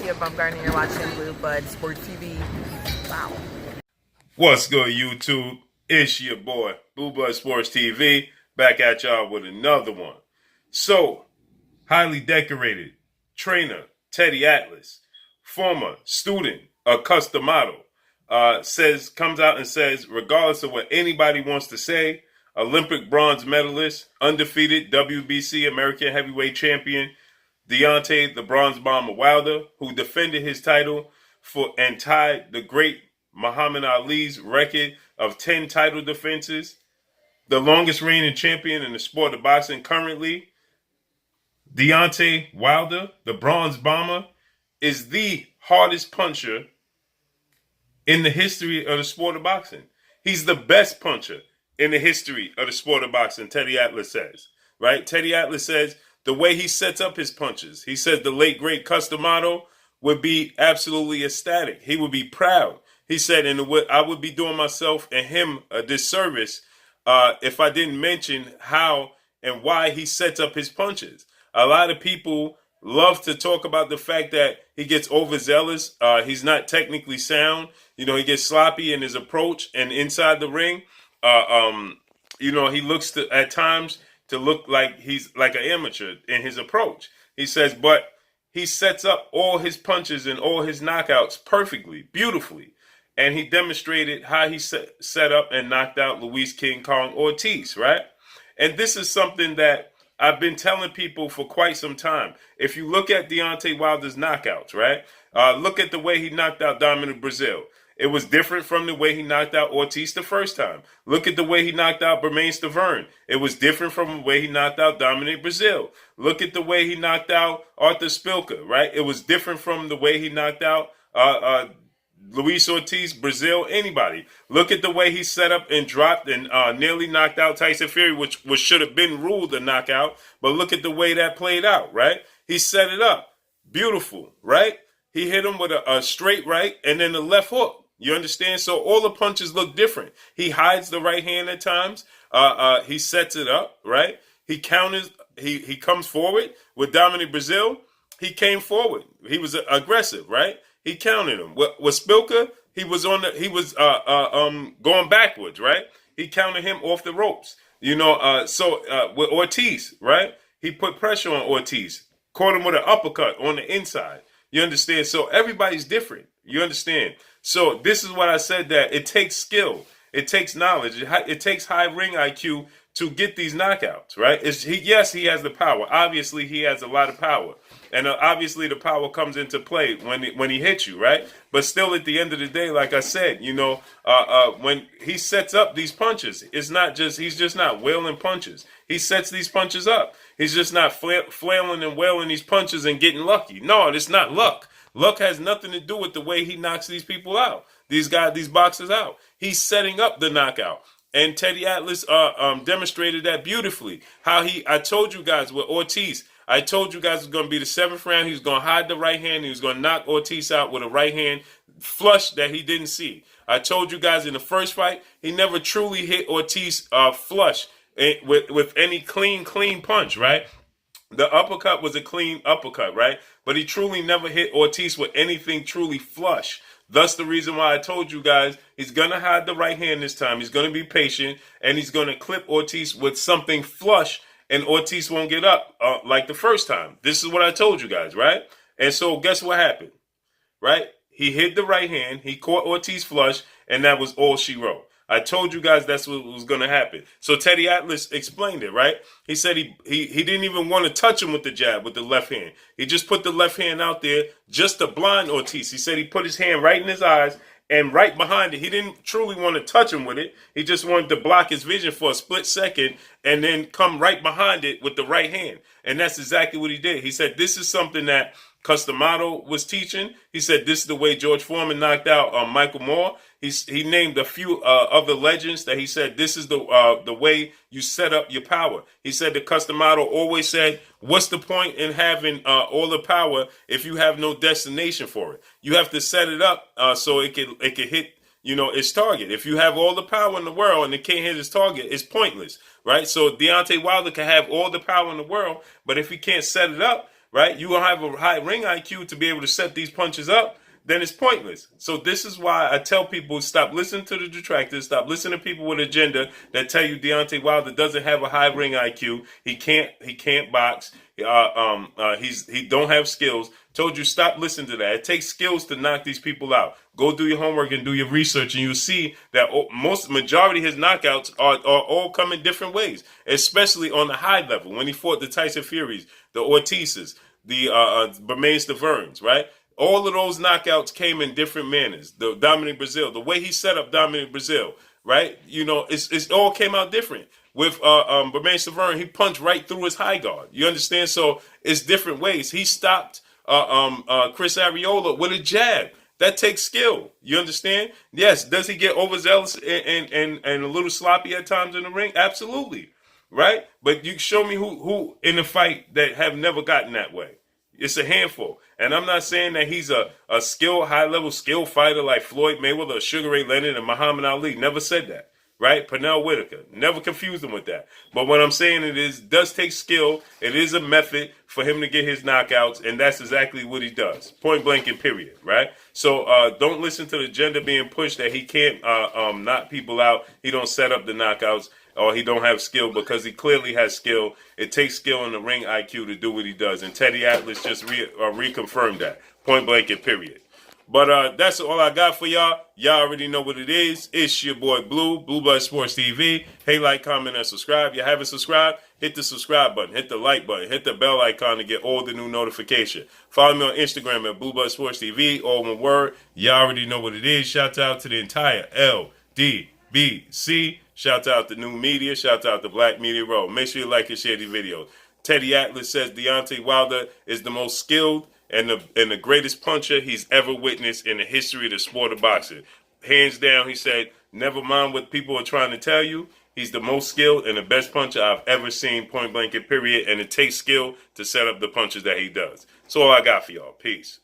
Tia Bumgarner. You're watching Blue Bud Sports TV. Wow. What's good, YouTube? It's your boy, Blue Bud Sports TV, back at y'all with another one. So, highly decorated trainer Teddy Atlas, former student of custom model, comes out and says, regardless of what anybody wants to say, Olympic bronze medalist, undefeated WBC American heavyweight champion, Deontay the Bronze Bomber Wilder, who defended his title and tied the great Muhammad Ali's record of 10 title defenses, the longest reigning champion in the sport of boxing currently. Deontay Wilder, the Bronze Bomber, is the hardest puncher in the history of the sport of boxing. He's the best puncher in the history of the sport of boxing, Teddy Atlas says. Right? Teddy Atlas says the way he sets up his punches, he says the late, great Customato would be absolutely ecstatic. He would be proud. He said, I would be doing myself and him a disservice if I didn't mention how and why he sets up his punches. A lot of people love to talk about the fact that he gets overzealous. He's not technically sound. He gets sloppy in his approach and inside the ring. He looks at times to look like he's like an amateur in his approach. He says, but he sets up all his punches and all his knockouts perfectly, beautifully. And he demonstrated how he set up and knocked out Luis King Kong Ortiz, right? And this is something that I've been telling people for quite some time. If you look at Deontay Wilder's knockouts, right? Look at the way he knocked out Dominic Brazil. It was different from the way he knocked out Ortiz the first time. Look at the way he knocked out Bermane Stiverne. It was different from the way he knocked out Dominic Brazil. Look at the way he knocked out Arthur Spilka, right? It was different from the way he knocked out Luis Ortiz, Brazil, anybody. Look at the way he set up and dropped and nearly knocked out Tyson Fury, which should have been ruled a knockout. But look at the way that played out, right? He set it up. Beautiful, right? He hit him with a straight right and then the left hook. You understand? So all the punches look different. He hides the right hand at times. He sets it up, right? He counters. He comes forward. With Dominic Brazil, he came forward. He was aggressive, right? He counted him. With Spilka, he was going backwards, right? He counted him off the ropes. With Ortiz, right? He put pressure on Ortiz, caught him with an uppercut on the inside. You understand? So everybody's different. You understand? So this is what I said, that it takes skill. It takes knowledge. It takes high ring IQ to get these knockouts, right? Yes, he has the power. Obviously, he has a lot of power. And obviously, the power comes into play when he hits you, right? But still, at the end of the day, like I said, when he sets up these punches, he's just not wailing punches. He sets these punches up. He's just not flailing and wailing these punches and getting lucky. No, it's not luck. Luck has nothing to do with the way he knocks these people out. These boxers out. He's setting up the knockout. And Teddy Atlas demonstrated that beautifully. I told you guys with Ortiz, I told you guys it was going to be the 7th round. He was going to hide the right hand. He was going to knock Ortiz out with a right hand flush that he didn't see. I told you guys in the first fight, he never truly hit Ortiz flush with any clean punch, right? The uppercut was a clean uppercut, right? But he truly never hit Ortiz with anything truly flush. Thus the reason why I told you guys he's going to hide the right hand this time. He's going to be patient, and he's going to clip Ortiz with something flush, and Ortiz won't get up like the first time. This is what I told you guys, right? And so guess what happened, right? He hit the right hand. He caught Ortiz flush, and that was all she wrote. I told you guys that's what was going to happen. So Teddy Atlas explained it, right? He said he didn't even want to touch him with the jab, with the left hand. He just put the left hand out there just to blind Ortiz. He said he put his hand right in his eyes and right behind it. He didn't truly want to touch him with it. He just wanted to block his vision for a split second and then come right behind it with the right hand. And that's exactly what he did. He said this is something that Customato was teaching. He said this is the way George Foreman knocked out Michael Moore. He named a few other legends that he said this is the way you set up your power. He said the Customato always said, what's the point in having all the power if you have no destination for it? You have to set it up so it can hit its target. If you have all the power in the world and it can't hit its target, it's pointless, right? So Deontay Wilder can have all the power in the world, but if he can't set it up, right? You don't have a high ring IQ to be able to set these punches up, then it's pointless. So this is why I tell people, stop listening to the detractors, stop listening to people with agenda that tell you Deontay Wilder doesn't have a high ring IQ. He can't box. He don't have skills. Told you, stop listening to that. It takes skills to knock these people out. Go do your homework and do your research, and you'll see that majority of his knockouts are all coming different ways, especially on the high level. When he fought the Tyson Furies, the Ortizes, the Bermains Taverns, right? All of those knockouts came in different manners. The Dominic Brazil, the way he set up Dominic Brazil, right? You know, it's all came out different. With Bermain Tavern, he punched right through his high guard. You understand? So it's different ways. He stopped Chris Arreola with a jab. That takes skill. You understand? Yes. Does he get overzealous and a little sloppy at times in the ring? Absolutely. Right? But you show me who in the fight that have never gotten that way. It's a handful. And I'm not saying that he's a high-level skill fighter like Floyd Mayweather or Sugar Ray Leonard and Muhammad Ali. Never said that. Right? Pernell Whitaker. Never confused him with that. But what I'm saying does take skill. It is a method for him to get his knockouts, and that's exactly what he does. Point blank and period. Right? So don't listen to the agenda being pushed that he can't knock people out. He don't set up the knockouts, or he don't have skill, because he clearly has skill. It takes skill in the ring IQ to do what he does. And Teddy Atlas just reconfirmed that. Point blank and period. But that's all I got for y'all. Y'all already know what it is. It's your boy Blue, Blue Blood Sports TV. Hey, like, comment, and subscribe. You haven't subscribed? Hit the subscribe button. Hit the like button. Hit the bell icon to get all the new notification. Follow me on Instagram at Blue Blood Sports TV. All one word. Y'all already know what it is. Shout out to the entire LDBC. Shout out to New Media. Shout out to Black Media Row. Make sure you like and share these videos. Teddy Atlas says Deontay Wilder is the most skilled and the greatest puncher he's ever witnessed in the history of the sport of boxing. Hands down, he said, never mind what people are trying to tell you. He's the most skilled and the best puncher I've ever seen, point blank and period. And it takes skill to set up the punches that he does. That's all I got for y'all. Peace.